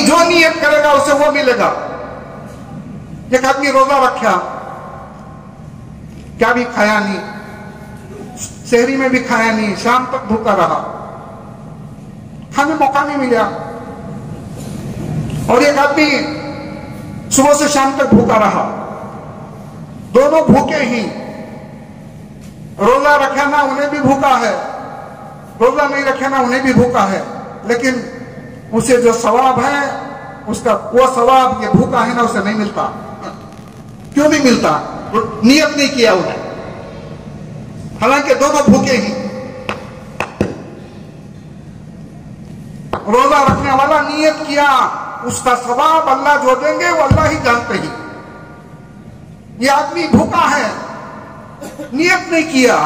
जो नियत करेगा उसे वो मिलेगा। एक आदमी रोजा रखा, क्या भी खाया नहीं, शहरी में भी खाया नहीं, शाम तक भूखा रहा, खाने मौका नहीं मिला। और एक आदमी सुबह से शाम तक भूखा रहा, दोनों भूखे ही। रोजा रखा ना उन्हें भी भूखा है, रोजा नहीं रखा ना उन्हें भी भूखा है, लेकिन उसे जो सवाब है उसका वो सवाब ये भूखा है ना उसे नहीं मिलता। क्यों नहीं मिलता? नियत नहीं किया उन्हें, हालांकि दोनों भूखे ही। रोजा रखने वाला नियत किया, उसका सवाब अल्लाह जो देंगे वो अल्लाह ही जानते ही। ये आदमी भूखा है, नियत नहीं किया,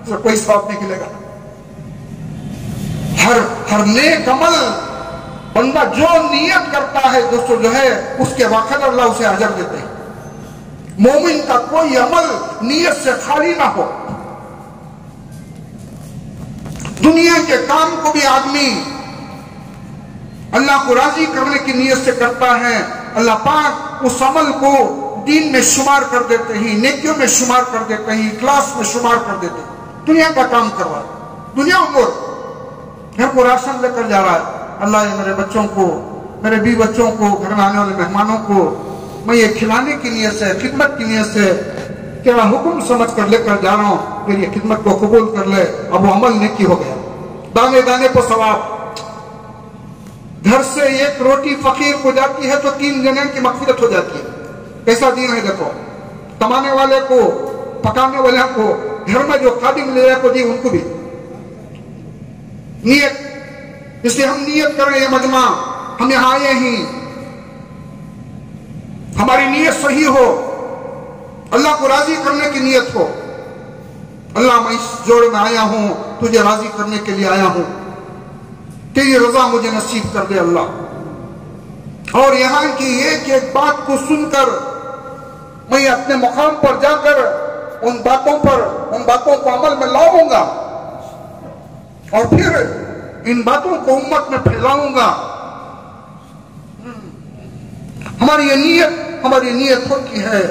तो कोई सवाब नहीं मिलेगा। हर नेक अमल बंदा जो नियत करता है दोस्तों जो है उसके वाकई अल्लाह उसे अजर देते हैं। मोमिन का कोई अमल नियत से खाली ना हो। दुनिया के काम को भी आदमी अल्लाह को राजी करने की नियत से करता है, अल्लाह पाक उस अमल को दीन में शुमार कर देते हैं, नेकियों में शुमार कर देते हैं, इखलास में शुमार कर देते हैं। दुनिया का काम कर रहा है, दुनिया उम्र घर को राशन लेकर जा रहा है, अल्लाह ये मेरे बच्चों को, मेरे बीवी बच्चों को, घर में आने वाले मेहमानों को मैं ये खिलाने की नियत से, खिदमत की नियत से क्या हुक्म समझ कर लेकर जा रहा हूं, फिर ये खिदमत को कबूल कर ले, अब वो अमल नेकी हो गया, दाने दाने पर सवाब। घर से एक रोटी फकीर को जाती है तो 3 जने की मगफिरत हो जाती है। कैसा दीन है देखो, कमाने वाले को, पकाने वाले को, घर में जो खादिम ले को दी उनको भी नियत। इसलिए हम नियत कर रहे हैं मजमा, हम यहां आए ही, हमारी नियत सही हो, अल्लाह को राजी करने की नियत हो। अल्लाह मैं इस जोड़ में आया हूं, तुझे राजी करने के लिए आया हूं, तेरी रजा मुझे नसीब कर दे अल्लाह। और यहां की एक एक बात को सुनकर मैं अपने मुकाम पर जाकर उन बातों को अमल में लाऊंगा और फिर इन बातों को उम्मत में फैलाऊंगा। हमारी नियत होती है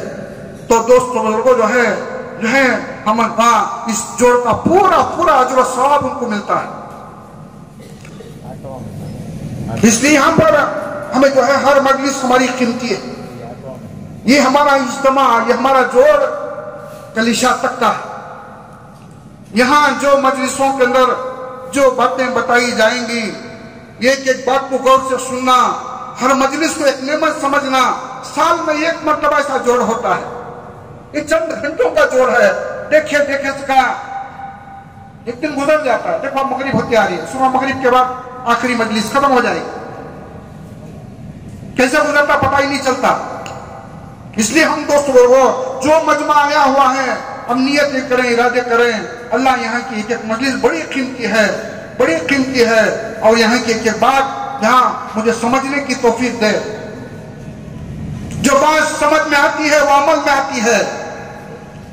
तो दोस्तों बुजुर्गों जो है हम इस जोड़ का पूरा अजर सवाब उनको मिलता है। इसलिए यहां पर हमें जो है हर मजलिस हमारी कीमती है। ये हमारा इज्तिमा, ये हमारा जोड़ कलिशा तक का है। यहां जो मजलिसों के अंदर जो बातें बताई जाएंगी, एक एक बात को गौर से सुनना, हर मजलिस को एक नेमत समझना। साल में एक मरतबा ऐसा जोड़ होता है, ये चंद घंटों का जोड़ है। देखे सका एक दिन गुजर जाता है, देखो मगरिब होती आ रही है, सुबह मगरिब के बाद आखिरी मजलिस खत्म हो जाएगी, कैसे गुजरता पता ही नहीं चलता। इसलिए हम दोस्तों जो मजमा आया हुआ है, हम नियत करें, इरादे करें। अल्लाह यहाँ की एक एक मजलिस बड़ी कीमती है और यहाँ की एक एक बात यहाँ मुझे समझने की तौफीक दे। जो बात समझ में आती है वो अमल में आती है।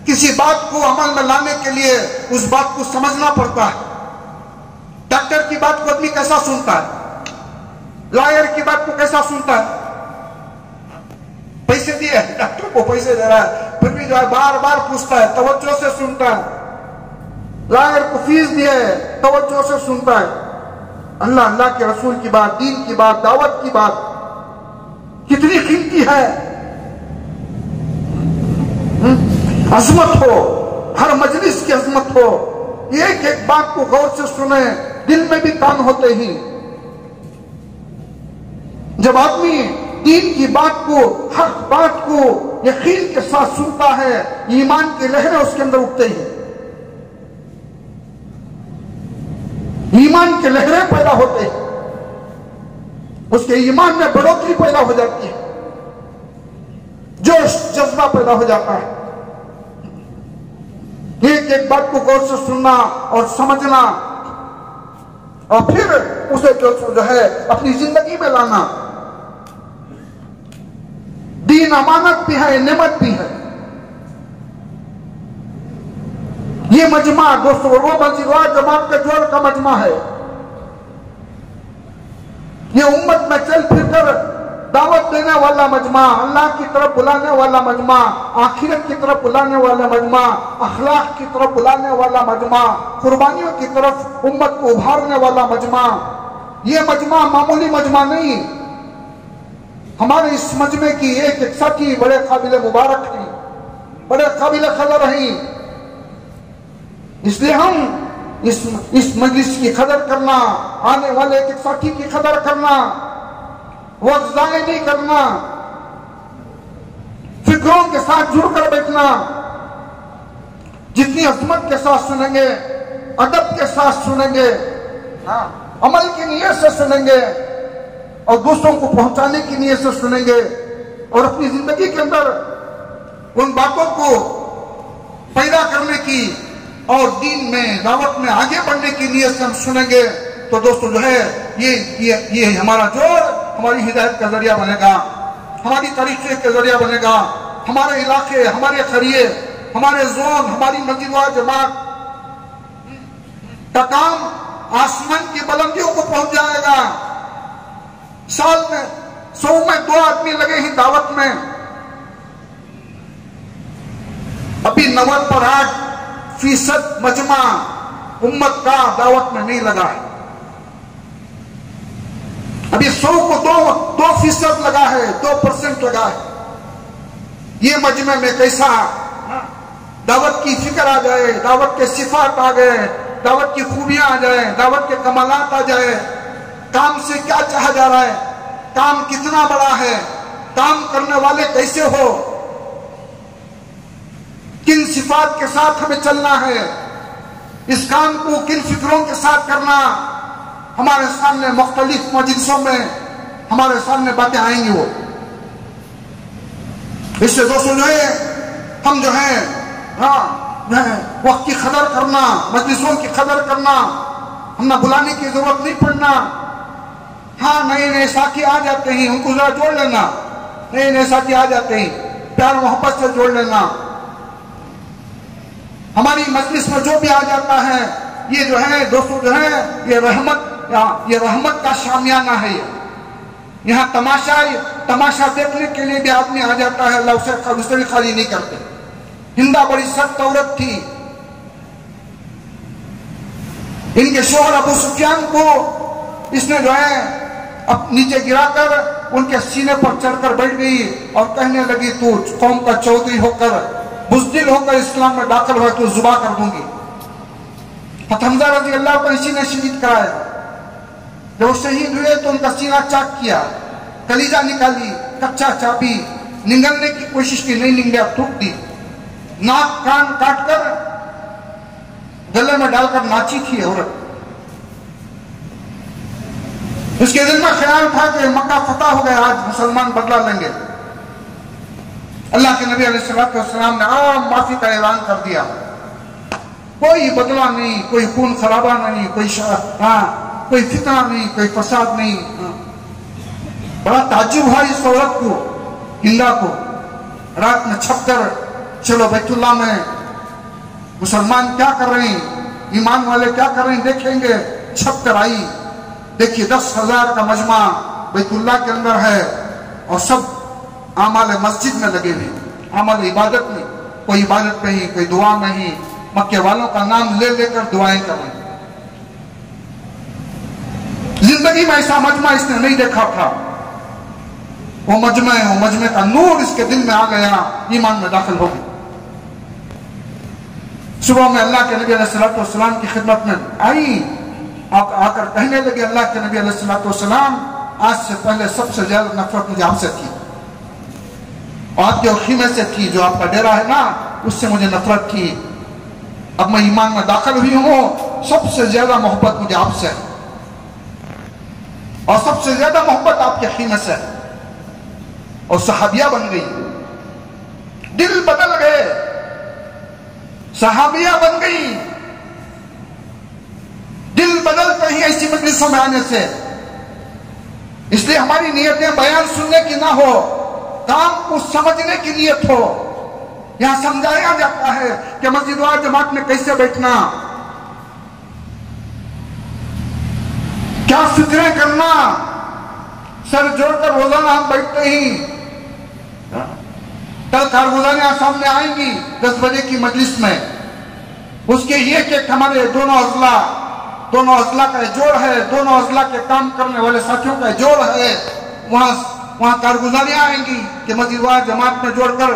किसी बात को अमल में लाने के लिए उस बात को समझना पड़ता है। डॉक्टर की बात को आदमी कैसा सुनता है, लॉयर की बात को कैसा सुनता है। पैसे दिए, डॉक्टर को पैसे दे रहा है, फिर भी जो है बार बार पूछता है, तवज्जो से सुनता है। लॉयर को फीस दिए, तवज्जो से सुनता है। अल्लाह के रसूल की बात, दीन की बात, दावत की बात कितनी कीमती है। अजमत हो, हर मजलिस की अजमत हो, एक एक बात को गौर से सुने, दिल में भी कान होते ही। जब आदमी दीन की बात को, हर बात को यकीन के साथ सुनता है, ईमान की लहरें उसके अंदर उठते हैं, ईमान की लहरें पैदा होते हैं, उसके ईमान में बढ़ोतरी पैदा हो जाती है, जोश जज्बा पैदा हो जाता है। एक एक बात को गौर से सुनना और समझना और फिर उसे जो है अपनी जिंदगी में लाना। दीन अमानत भी है, नेमत भी है। ये मजमा दोस्तों वो मजीवार जमात के जोड़ का मजमा है। ये उम्मत में चल फिर कर दावत देने वाला मजमा, अल्लाह की तरफ बुलाने वाला मजमा, आखिरत की तरफ बुलाने वाला मजमा, अखलाक की तरफ बुलाने वाला मजमा, कुर्बानियों की तरफ उम्मत को उभारने वाला मजमा। ये मजमा मामूली मजमा नहीं। हमारे इस मजमे की एक एक साथी बड़े काबिल मुबारक हैं, बड़े काबिल कदर हैं। इसलिए हम इस मजलिस की कदर करना, आने वाले एक एक साथी की कदर करना, वक्त ज़ाया नहीं करना, फिक्रों के साथ जुड़कर बैठना। जितनी अजमत के साथ सुनेंगे, अदब के साथ सुनेंगे, अमल की नीयत से सुनेंगे और दूसरों को पहुंचाने की नीयत से सुनेंगे और अपनी जिंदगी के अंदर उन बातों को पैदा करने की और दीन में, दावत में आगे बढ़ने की नीयत से हम सुनेंगे, तो दोस्तों जो है ये हमारा जोर हमारी हिदायत का जरिया बनेगा, हमारी तरीके का जरिया बनेगा। हमारे इलाके, हमारे करिए, हमारे जोन, हमारी मस्जिद व जमात का काम आसमान की बुलंदियों को पहुंच जाएगा। साल में 100 में 2 आदमी लगे ही दावत में। अभी 90% मजमा उम्मत का दावत में नहीं लगा है। अभी 100 को 2% लगा है, 2% लगा है। ये मजमे में कैसा दावत की फिक्र आ जाए, दावत के सिफात आ गए, दावत की खूबियां आ जाए, दावत के कमालात आ जाए। काम से क्या चाहा जा रहा है, काम कितना बड़ा है, काम करने वाले कैसे हो, किन सिफात के साथ हमें चलना है, इस काम को किन फिक्रों के साथ करना। हमारे सामने मुख्तलिफ मजलिसों में हमारे सामने बातें आएंगी। वो इससे दोस्तों जो है हम जो है वक्त की कदर करना, मजलिसों की कदर करना, हमने बुलाने की जरूरत नहीं पड़ना। हाँ, नए नए साथी आ जाते हैं, उनको जरा जोड़ लेना। नए नए साथी आ जाते हैं, प्यार मोहब्बत से जोड़ लेना। हमारी मजलिस में जो भी आ जाता है, ये जो है दोस्तों जो है ये रहमत का शामियाना है। यहाँ तमाशा देखने के लिए भी आदमी आ जाता है, अल्लाह उसे भी खाली नहीं करते। हिंदा बड़ी सख्त औरत थी। इनके शोहर अबू सुफियान को इसने जो है अब नीचे गिराकर उनके सीने पर चढ़कर बैठ गई और कहने लगी, तू कौम का चौधरी होकर, बुज़दिल होकर इस्लाम में दाखिल हुआ, तो जुबा कर दूंगी। हमजा रज़ी अल्लाह को इसी ने शहीद कराया। जब शहीद हुए तो उनका सीना चाक किया, कलीजा निकाली, कच्चा चाबी निगलने की कोशिश की, नहीं निगला, थूक दी। नाक कान काटकर गले में डालकर नाची थी औरत। उसके दिल में ख्याल था कि मक्का फतह हो गया, आज मुसलमान बदला लेंगे। अल्लाह के नबी अलैहिस्सलाम ने आम माफी का ऐलान कर दिया। कोई बदला नहीं, कोई खून खराबा नहीं, कोई फितना नहीं, कोई फसाद नहीं। बड़ा ताज्जुब हुआ इस औरत को, हिंदा को। रात में छपकर चलो बैतुल्लाह में मुसलमान क्या कर रहे हैं, ईमान वाले क्या कर रहे हैं देखेंगे। छप कर आई, देखिए 10,000 का मजमा बैतुल्लाह के अंदर है और सब आमाल मस्जिद में लगे हुए, आमाल इबादत में। कोई इबादत नहीं, कोई दुआ नहीं, मक्के वालों का नाम ले लेकर दुआएं कर रहे। जिंदगी में ऐसा मजमा इसने नहीं देखा था। वो मजमे का नूर इसके दिल में आ गया, ईमान में दाखिल हो गया। सुबह में अल्लाह के नबी अलैहिस्सलाम की खिदमत में आई, आकर कहने लगे, अल्लाह के नबी अलैहिस्सलाम, आज से पहले सबसे ज्यादा नफरत मुझे आपसे थी, आपके खीमे से थी। जो आपका डेरा है ना, उससे मुझे नफरत थी। अब मैं ईमान में दाखिल हुई हूं, सबसे ज्यादा मोहब्बत मुझे आपसे है और सबसे ज्यादा मोहब्बत आपके खीमे से है। और सहाबिया बन गई, दिल बदल गए, सहाबिया बन गई। दिल बदलते ही ऐसी मजलिसों में आने से। इसलिए हमारी नियतें बयान सुनने की ना हो, काम को समझने की नियत हो। यहां समझाया जाता है कि मस्जिद व जमात में कैसे बैठना, क्या फिक्रें करना, सर जोड़कर रोजाना हम बैठते ही। कल कारगुजारियां सामने आएंगी 10 बजे की मजलिस में, उसके एक हमारे दोनों अजला का जोड़ है, दोनों अजला के काम करने वाले साथियों का जोड़ है। वहां कारगुजारियां आएंगी कि मस्जिद वाला जमात में जोड़कर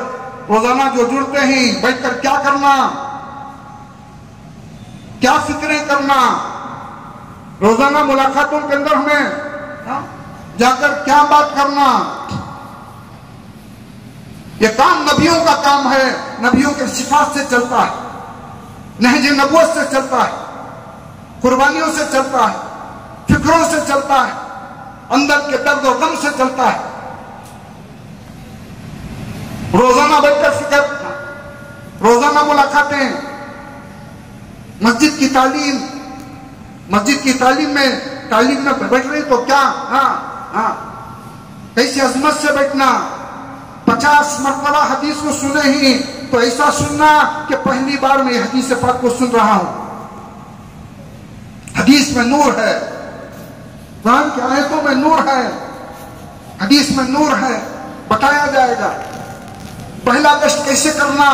रोजाना जो जुड़ते हैं बैठकर क्या करना, क्या फिक्रें करना, रोजाना मुलाकातों के अंदर हमें जाकर क्या बात करना। ये काम नबियों का काम है, नबियों के सिफात से चलता है, नहज नबूवत से चलता है, कुर्बानियों से चलता है, फिक्रों से चलता है, अंदर के दर्द और गम से चलता है। रोजाना बैठकर फिक्र, रोजाना मुलाकातें, मस्जिद की तालीम में बैठ रही तो क्या, कैसी अजमत से बैठना। 50 मरतबा हदीस को सुने ही तो ऐसा सुनना कि पहली बार मैं हदीस पाक को सुन रहा हूं। हदीस में नूर है, कुरान की आयतों में नूर है, हदीस में नूर है, बताया जाएगा। पहला गश्त कैसे करना,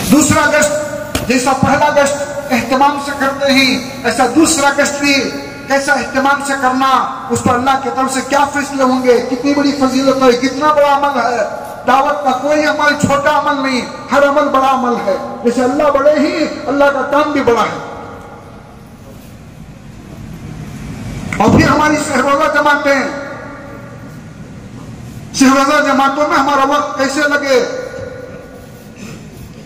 दूसरा गश्त जैसा पहला गश्त एहतमाम से करते ही ऐसा दूसरा गश्त भी कैसा एहतमाम से करना। उस पर अल्लाह की तरफ से क्या फैसले होंगे, कितनी बड़ी फजीलत है, कितना बड़ा अमल है। दावत का कोई अमल छोटा अमल नहीं, हर अमल बड़ा अमल है। जैसे अल्लाह बड़े ही, अल्लाह का काम भी बड़ा है। और फिर हमारी सहरोजा जमातों में हमारा वक्त कैसे लगे,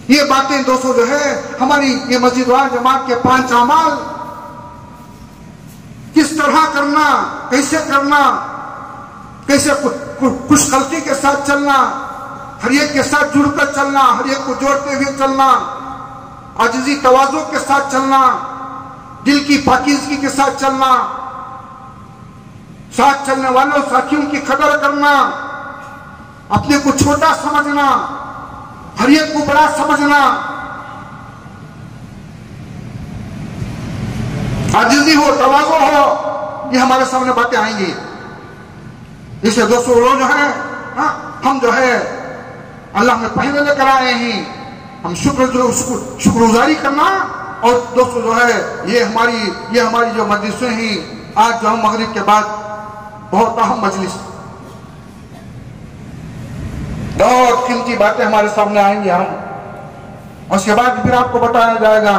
ये बातें दोस्तों जो है हमारी ये मस्जिद वाला जमात के 5 अमाल किस तरह करना, कैसे खुशखल्की के साथ चलना, हर एक के साथ जुड़कर चलना, हर एक को जोड़ते हुए चलना, आजिज़ी तवाज़ु के साथ चलना, दिल की पाकीज़गी के साथ चलना, साथ चलने वालों साथियों की कदर करना, अपने को छोटा समझना, हर एक को बड़ा समझना, आजिज़ी हो, तवाज़ु हो, ये हमारे सामने बातें आएंगी। इसे दोस्तों लोग जो है हम जो है अल्लाह ने पहले लेकर आए हैं, हम शुक्रगुजारी करना। और दोस्तों जो है ये हमारी जो मजलिसें हैं, आज जो हम मगरिब के बाद बहुत अहम मजलिस, बहुत कीमती बातें हमारे सामने आएंगी। हम और उसके बाद फिर आपको बताया जाएगा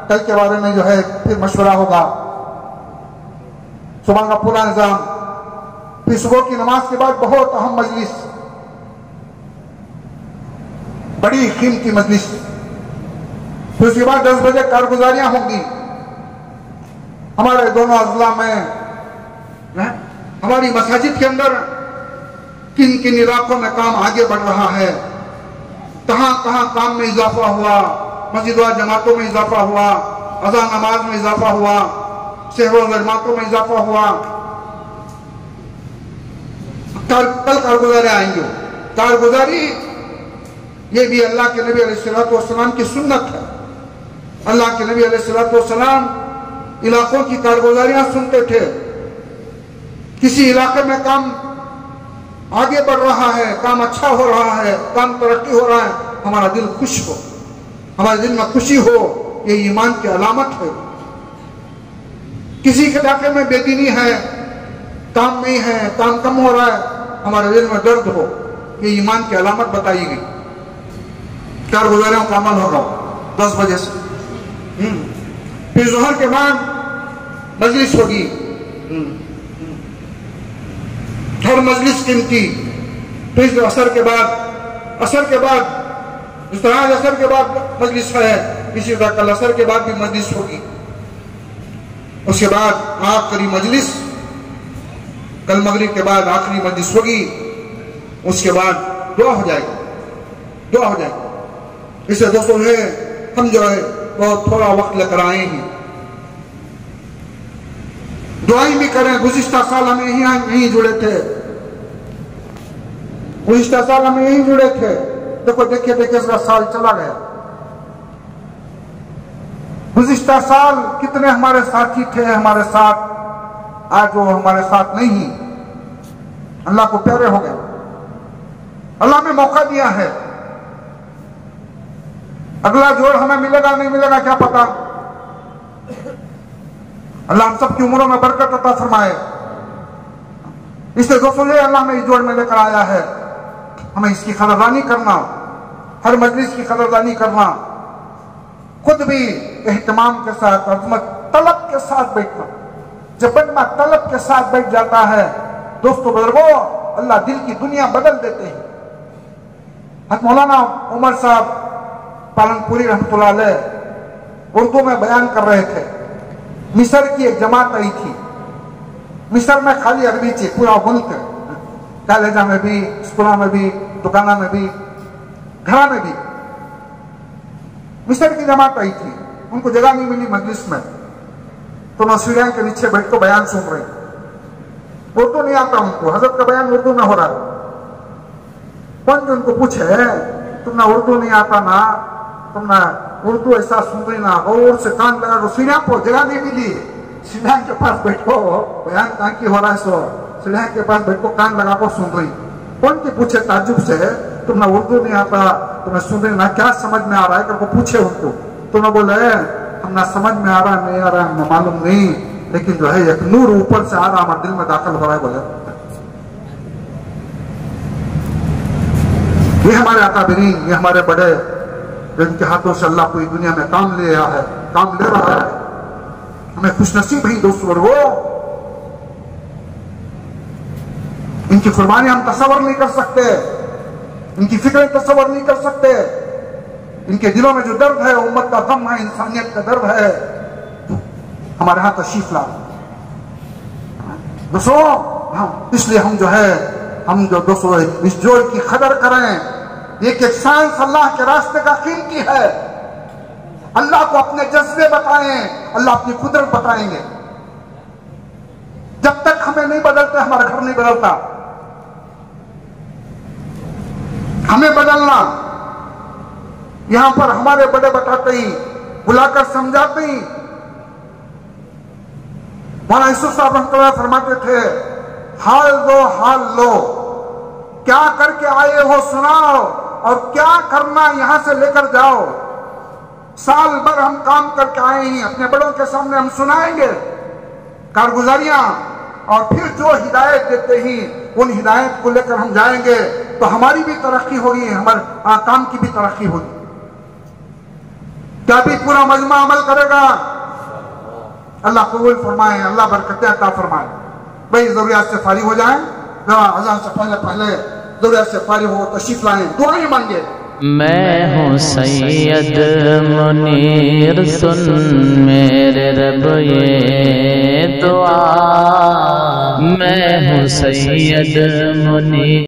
कल के बारे में जो है, फिर मशवरा होगा, सुबह का पूरा निजाम, फिर सुबह की नमाज के बाद बहुत अहम मजलिस, बड़ी कीमती मजलिस, फिर उसके बाद 10 बजे कारगुजारियां होंगी हमारे दोनों अजला में। हमारी मसाजिद के अंदर किन किन इलाकों में काम आगे बढ़ रहा है, कहां कहां काम में इजाफा हुआ, मस्जिद व जमातों में इजाफा हुआ, अज़ा नमाज में इजाफा हुआ, शहरों जमातों में इजाफा हुआ। कल कारगुजारी आएंगे। कारगुजारी ये भी अल्लाह के नबी अलैहिस्सलाम की सुन्नत है। अल्लाह के नबी अलैहिस्सलाम इलाकों की कारगुजारियां सुनते थे। किसी इलाके में काम आगे बढ़ रहा है, काम अच्छा हो रहा है, काम तरक्की हो रहा है, हमारा दिल खुश हो, हमारे दिल में खुशी हो, ये ईमान की अलामत है। किसी के इलाके में बेदीनी है, काम नहीं है, काम कम हो रहा है, हमारे दिल में दर्द हो, ये ईमान की अलामत बताई गई। कारगुजारियों का अमल होगा 10 बजे से। फिर जोहर के बाद मजलिस होगी, हर मजलिस कीमती। फिर असर के बाद असर के बाद मजलिस है, इसी तरह कल असर के बाद भी मजलिस होगी। उसके बाद आखिरी मजलिस, कल मगरिब के बाद आखिरी मजलिस होगी। उसके बाद दुआ हो जाएगी। इसे दोस्तों है हम जो है बहुत थोड़ा वक्त लेकर आए हैं, दुआई भी करें। गुज़िश्ता साल हम यही जुड़े थे, देखो देखिए इसका साल चला गया। गुज़िश्ता साल कितने हमारे साथी थे हमारे साथ, आज वो हमारे साथ नहीं, अल्लाह को प्यारे हो गए। अल्लाह ने मौका दिया है, अगला जोड़ हमें मिलेगा नहीं मिलेगा क्या पता। अल्लाह हम सब की उम्रों में बरकत अता फरमाए। इसलिए दोस्तों ये अल्लाह में इस जोड़ में लेकर आया है, हमें इसकी कदरदानी करना, हर मजलिस की कदरदानी करना, खुद भी एहतमाम के साथ, अजमत तलब के साथ बैठना। जब बंदा तलब के साथ बैठ जाता है दोस्तों बुजुर्गों, अल्लाह दिल की दुनिया बदल देते हैं। हज़रत मौलाना उमर साहब पालनपुरी रहमतुल्लाह अलैह उर्दू में बयान कर रहे थे। मिस्र की एक जमात आई थी, मिस्र में खाली अरबी थी, पूरा मुल्क, कॉलेजा में भी, स्कूलों में भी, दुकाना में भी, घरा में भी। मिस्र की जमात आई थी, उनको जगह नहीं मिली मजलिस में, तो नौसीरिया के नीचे बैठ को बयान सुन रहे। उर्दू नहीं आता उनको, हजरत का बयान उर्दू में हो रहा है। कौन जो उनको पूछे, तुमने उर्दू नहीं आता ना, तुमने उर्दू ऐसा सुन रही ना, गौर से कान लगा दो। सीढ़िया को जगह नहीं मिली, सीढ़िया के पास बैठो, बयान कहाँ की हो रहा है, सो सीढ़िया के पास बैठो, कान लगा को सुन रही। कौन की पूछे ताज्जुब से, तुमने उर्दू नहीं आता, तुम्हें सुन रही ना, क्या समझ में आ रहा है करके पूछे उनको। तुमने बोले हम ना समझ में आ रहा है, नहीं आ रहा है, हमें मालूम नहीं, लेकिन जो है एक नूर ऊपर से आ रहा, हमारे दिल में दाखिल हो रहा है। बोले ये हमारे अकाबिरीन, ये हमारे बड़े, जिनके हाथों से अल्लाह पूरी दुनिया में काम ले रहा है, काम ले रहा है, हमें खुशनसीब ही दोस्तों। वो इनकी कुर्बानी हम तस्वर नहीं कर सकते, इनकी फिक्रें तस्वर नहीं कर सकते। इनके दिलों में जो दर्द है, उम्मत का गम है, इंसानियत का दर्द है, हमारे यहाँ तशरीफ ला दोस्तों। इसलिए हम जो है, हम जो दोस्तों इस जोड़ की कदर करें। एक सांस अल्लाह के रास्ते का कीमती है। अल्लाह को अपने जज्बे बताएं, अल्लाह अपनी कुदरत बताएंगे। जब तक हमें नहीं बदलते, हमारा घर नहीं बदलता। हमें बदलना, यहां पर हमारे बड़े बताते ही, बुलाकर समझाते ही। मौलाना यूसुफ साहब रहमतुल्लाह फरमाते थे, हाल दो हाल लो, क्या करके आए हो सुनाओ, और क्या करना यहां से लेकर जाओ। साल भर हम काम करके आए हैं, अपने बड़ों के सामने हम सुनाएंगे कारगुजारियां, और फिर जो हिदायत देते ही उन हिदायत को लेकर हम जाएंगे, तो हमारी भी तरक्की होगी, हमारे काम की भी तरक्की होगी। क्या भी पूरा मजमा अमल करेगा, अल्लाह कबूल फरमाए, अल्लाह बरकतें अता फरमाए। भाई जरूरियात से फारिग हो जाए, अज़ान से पहले जरूरियात से फारिग हो, तशरीफ लाएं, दुआएं मांगे। मैं हूँ सैयद मुनीर, सुन मेरे रब ये दुआ। मैं हूँ सैयद मुनीर।